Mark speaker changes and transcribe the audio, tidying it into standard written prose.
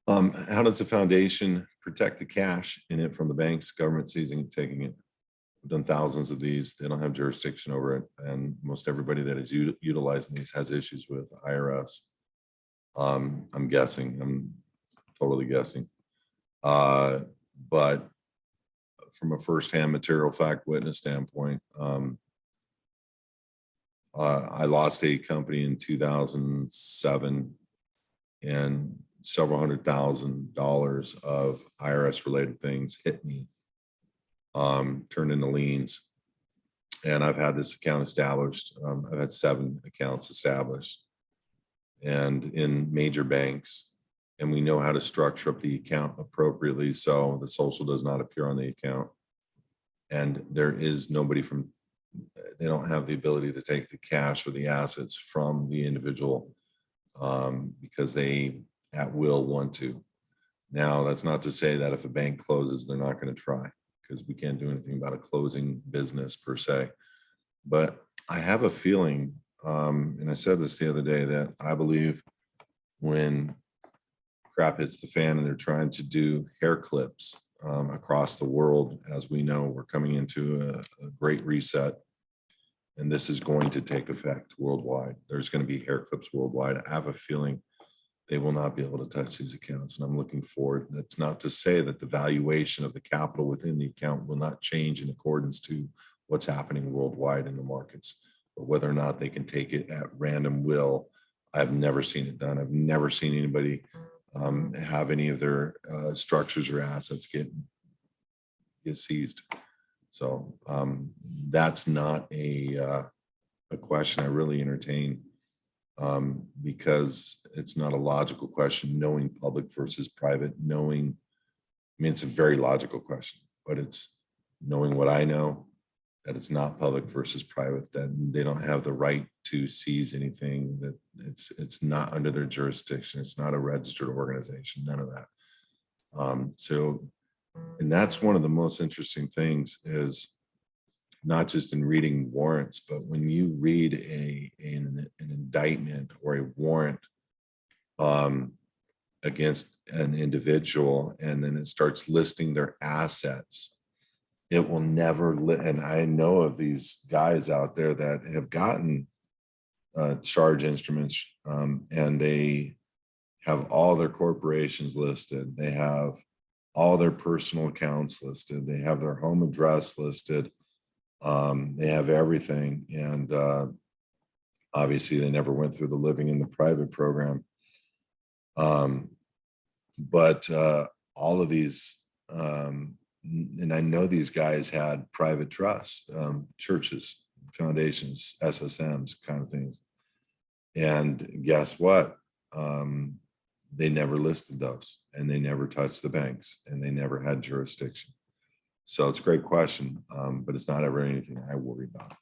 Speaker 1: How does the foundation protect the cash in it from the banks, government seizing and taking it? We've done thousands of these. They don't have jurisdiction over it. And most everybody that is utilizing these has issues with IRS. I'm guessing, I'm totally guessing. But from a firsthand material fact witness standpoint, I lost a company in 2007 and several $100,000 of IRS related things hit me, turned into liens. And I've had this account established. I've had 7 accounts established and in major banks, and we know how to structure up the account appropriately so the social does not appear on the account. And there is nobody from, they don't have the ability to take the cash or the assets from the individual because they at will want to. Now, that's not to say that if a bank closes, they're not going to try, because we can't do anything about a closing business per se. But I have a feeling, and I said this the other day, that I believe when crap hits the fan and they're trying to do hair clips across the world, as we know, we're coming into a great reset. And this is going to take effect worldwide. There's going to be hair clips worldwide. I have a feeling they will not be able to touch these accounts. And I'm looking forward. That's not to say that the valuation of the capital within the account will not change in accordance to what's happening worldwide in the markets, but whether or not they can take it at random will, I've never seen it done. I've never seen anybody have any of their structures or assets get seized. So that's not a question I really entertain because it's not a logical question, knowing public versus private, knowing, I mean, it's a very logical question, but it's knowing what I know, that it's not public versus private, that they don't have the right to seize anything, that it's not under their jurisdiction. It's not a registered organization, none of that. So, and that's one of the most interesting things is not just in reading warrants, but when you read an indictment or a warrant against an individual, and then it starts listing their assets, it will never, and I know of these guys out there that have gotten charge instruments and they have all their corporations listed. They have all their personal accounts listed. They have their home address listed. They have everything. And obviously they never went through the living in the private program. But all of these, and I know these guys had private trusts, churches, foundations, SSMs, kind of things. And guess what? They never listed those, and they never touched the banks, and they never had jurisdiction. So it's a great question, but it's not ever anything I worry about.